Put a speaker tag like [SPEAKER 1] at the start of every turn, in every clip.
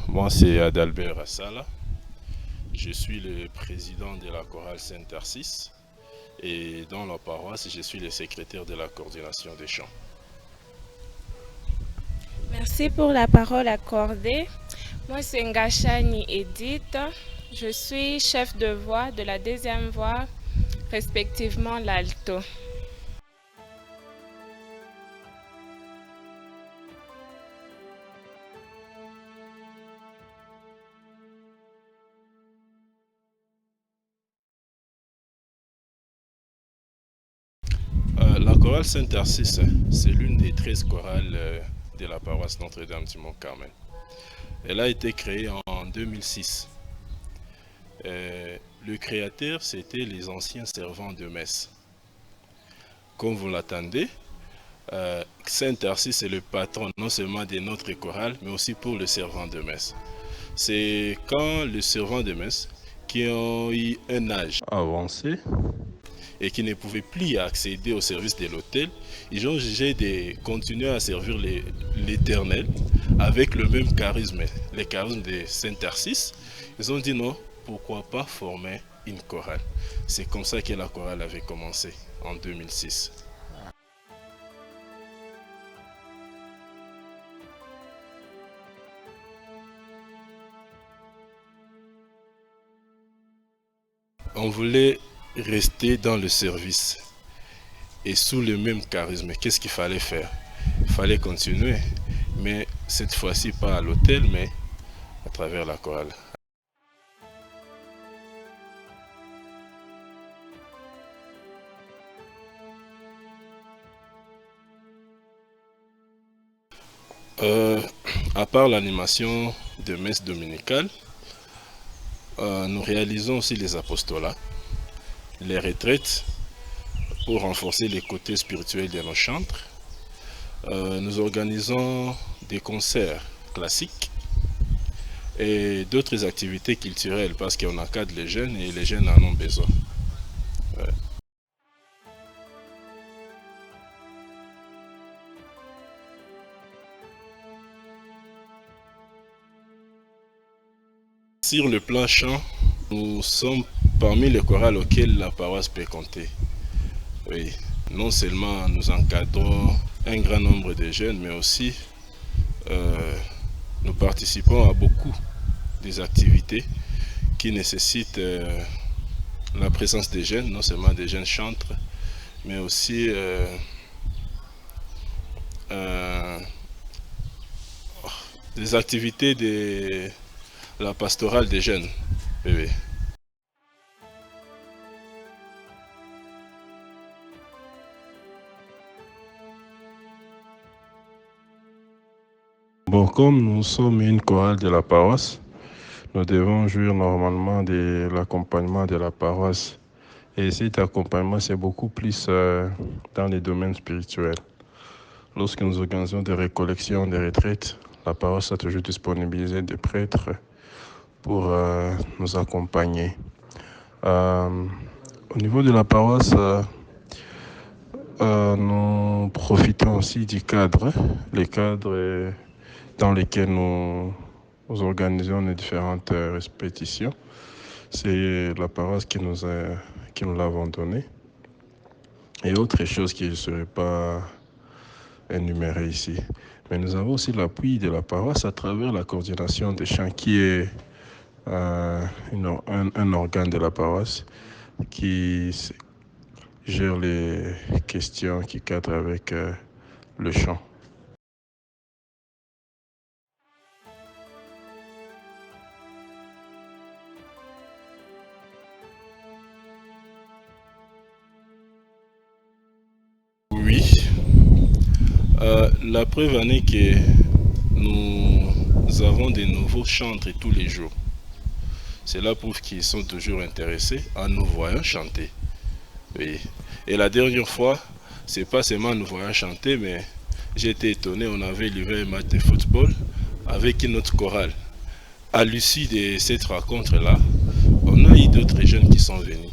[SPEAKER 1] Moi, c'est Adalbert Assala. Je suis le président de la chorale Saint-Tarsis et dans la paroisse, je suis le secrétaire de la coordination des chants.
[SPEAKER 2] Merci pour la parole accordée. Moi, c'est Ngachani Edith. Je suis chef de voix de la deuxième voix, respectivement l'alto.
[SPEAKER 1] La chorale Saint-Tarsis, c'est l'une des 13 chorales de la paroisse Notre-Dame du Mont-Carmel. Elle a été créée en 2006. Le créateur, c'était les anciens servants de messe. Comme vous l'attendez, Saint-Tarsis est le patron non seulement de notre chorale, mais aussi pour le servant de messe. C'est quand les servants de messe qui ont eu un âge avancé et qui ne pouvaient plus accéder au service de l'autel, ils ont jugé de continuer à servir l'Éternel avec le même charisme, le charisme de Saint-Tarsis. Ils ont dit non, pourquoi pas former une chorale. C'est comme ça que la chorale avait commencé en 2006. On voulait rester dans le service et sous le même charisme. Qu'est-ce qu'il fallait faire? Il fallait continuer, mais cette fois-ci pas à l'hôtel, mais à travers la chorale. Euh, à part l'animation de messe dominicale, nous réalisons aussi les apostolats, les retraites pour renforcer les côtés spirituels de nos chantres. Nous organisons des concerts classiques et d'autres activités culturelles parce qu'on encadre les jeunes et les jeunes en ont besoin. Ouais. Sur le plan chant, nous sommes parmi les chorales auxquelles la paroisse peut compter. Oui, non seulement nous encadrons un grand nombre de jeunes, mais aussi nous participons à beaucoup des activités qui nécessitent la présence des jeunes, non seulement des jeunes chantres, mais aussi des activités de la pastorale des jeunes. Oui. Bon, comme nous sommes une chorale de la paroisse, nous devons jouir normalement de l'accompagnement de la paroisse. Et cet accompagnement, c'est beaucoup plus dans les domaines spirituels. Lorsque nous organisons des récollections, des retraites, la paroisse a toujours disponibilisé des prêtres pour nous accompagner. Au niveau de la paroisse, nous profitons aussi du cadre, les cadres dans lesquels nous organisons les différentes répétitions. C'est la paroisse qui nous l'avons donné. Et autre chose qui ne serait pas énumérée ici. Mais nous avons aussi l'appui de la paroisse à travers la coordination des chants qui est un organe de la paroisse qui gère les questions qui cadrent avec le chant. Oui, la preuve en est que nous avons de nouveaux chantres tous les jours. Cela prouve qu'ils sont toujours intéressés en nous voyant chanter. Oui. Et la dernière fois, c'est pas seulement nous voyant chanter, mais j'ai été étonné, on avait livré un match de football avec une autre chorale. À l'issue de cette rencontre-là, on a eu d'autres jeunes qui sont venus.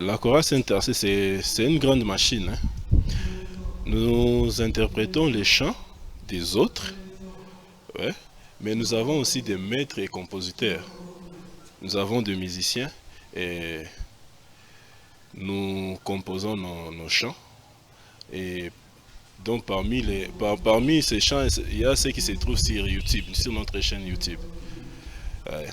[SPEAKER 1] La chorale Saint-Tarsis, c'est une grande machine, hein. Nous interprétons les chants des autres, ouais, mais nous avons aussi des maîtres et compositeurs. Nous avons des musiciens et nous composons nos chants. Et donc parmi ces chants, il y a ceux qui se trouvent sur YouTube, sur notre chaîne YouTube. Ouais.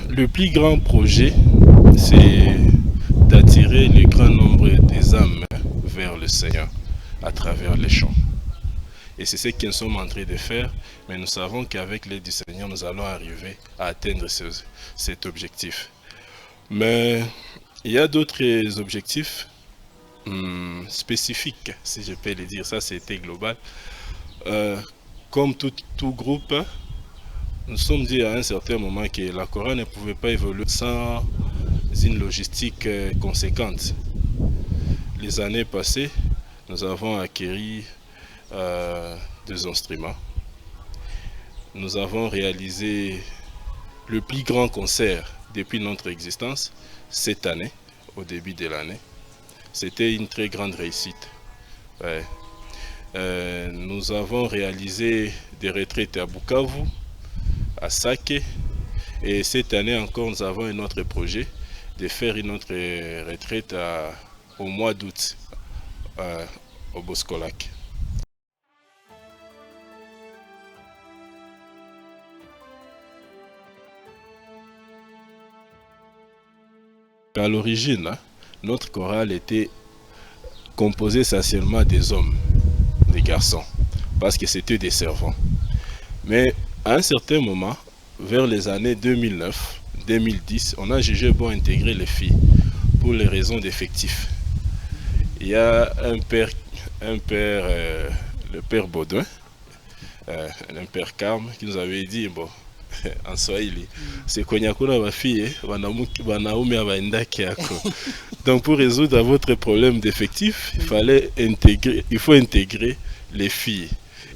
[SPEAKER 1] Le plus grand projet, c'est d'attirer le grand nombre des âmes vers le Seigneur à travers les chants. Et c'est ce que nous sommes en train de faire, mais nous savons qu'avec l'aide du Seigneur, nous allons arriver à atteindre cet objectif. Mais il y a d'autres objectifs spécifiques, si je peux le dire, ça c'était global. Comme tout groupe, nous sommes dit à un certain moment que la chorale ne pouvait pas évoluer sans une logistique conséquente. Les années passées, nous avons acquis des instruments. Nous avons réalisé le plus grand concert depuis notre existence cette année, au début de l'année. C'était une très grande réussite. Ouais. Nous avons réalisé des retraites à Bukavu, à Sake, et cette année encore nous avons un autre projet de faire une autre retraite au mois d'août au Boscolac. À l'origine, notre chorale était composée essentiellement des hommes, des garçons, parce que c'était des servants. Mais à un certain moment, vers les années 2009-2010, on a jugé bon intégrer les filles pour les raisons d'effectifs. Il y a le père Baudouin, un père Carme, qui nous avait dit, bon, en Swahili, c'est konyakuna ma fille, donc pour résoudre votre problème d'effectifs, il faut intégrer les filles.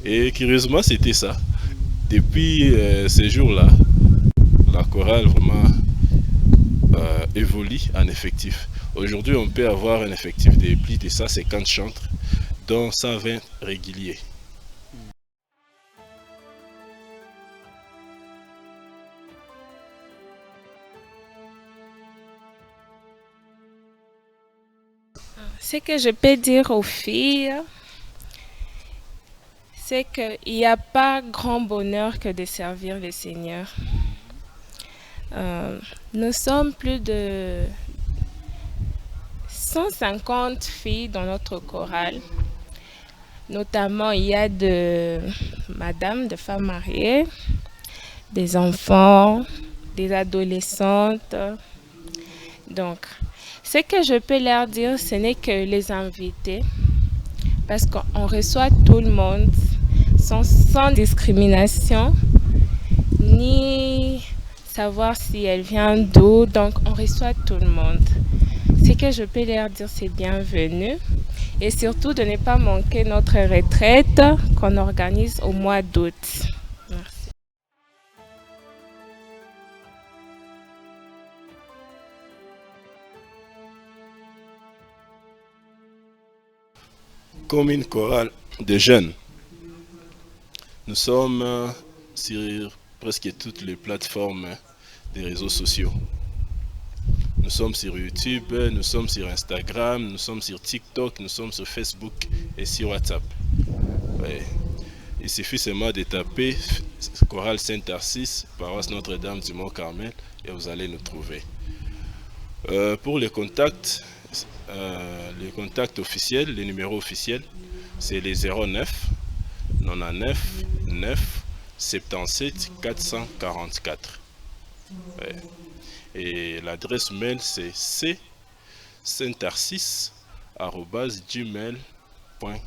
[SPEAKER 1] Et curieusement, c'était ça. Depuis ces jours-là, la chorale vraiment évolue en effectif. Aujourd'hui, on peut avoir un effectif de plus de 150 chantres, dont 120 réguliers.
[SPEAKER 2] Ce que je peux dire aux filles, c'est qu'il n'y a pas grand bonheur que de servir le Seigneur. Nous sommes plus de 150 filles dans notre chorale. Notamment, il y a de femmes mariées, des enfants, des adolescentes. Donc, ce que je peux leur dire, ce n'est que les inviter, parce qu'on reçoit tout le monde sans discrimination, ni savoir si elle vient d'où, donc on reçoit tout le monde. Ce que je peux leur dire, c'est bienvenue, et surtout de ne pas manquer notre retraite qu'on organise au mois d'août. Merci.
[SPEAKER 1] Comme une chorale de jeunes, nous sommes sur presque toutes les plateformes des réseaux sociaux. Nous sommes sur YouTube, nous sommes sur Instagram, nous sommes sur TikTok, nous sommes sur Facebook et sur WhatsApp. Ouais. Il suffit seulement de taper chorale Saint-Tarsis, paroisse Notre-Dame du Mont-Carmel, et vous allez nous trouver. Pour les contacts officiels, les numéros officiels, c'est les 09 99 9 77 444. Ouais. Et l'adresse mail c'est csaintarsis@gmail.com.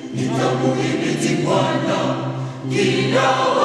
[SPEAKER 3] Nitamuhimidi Bwana kila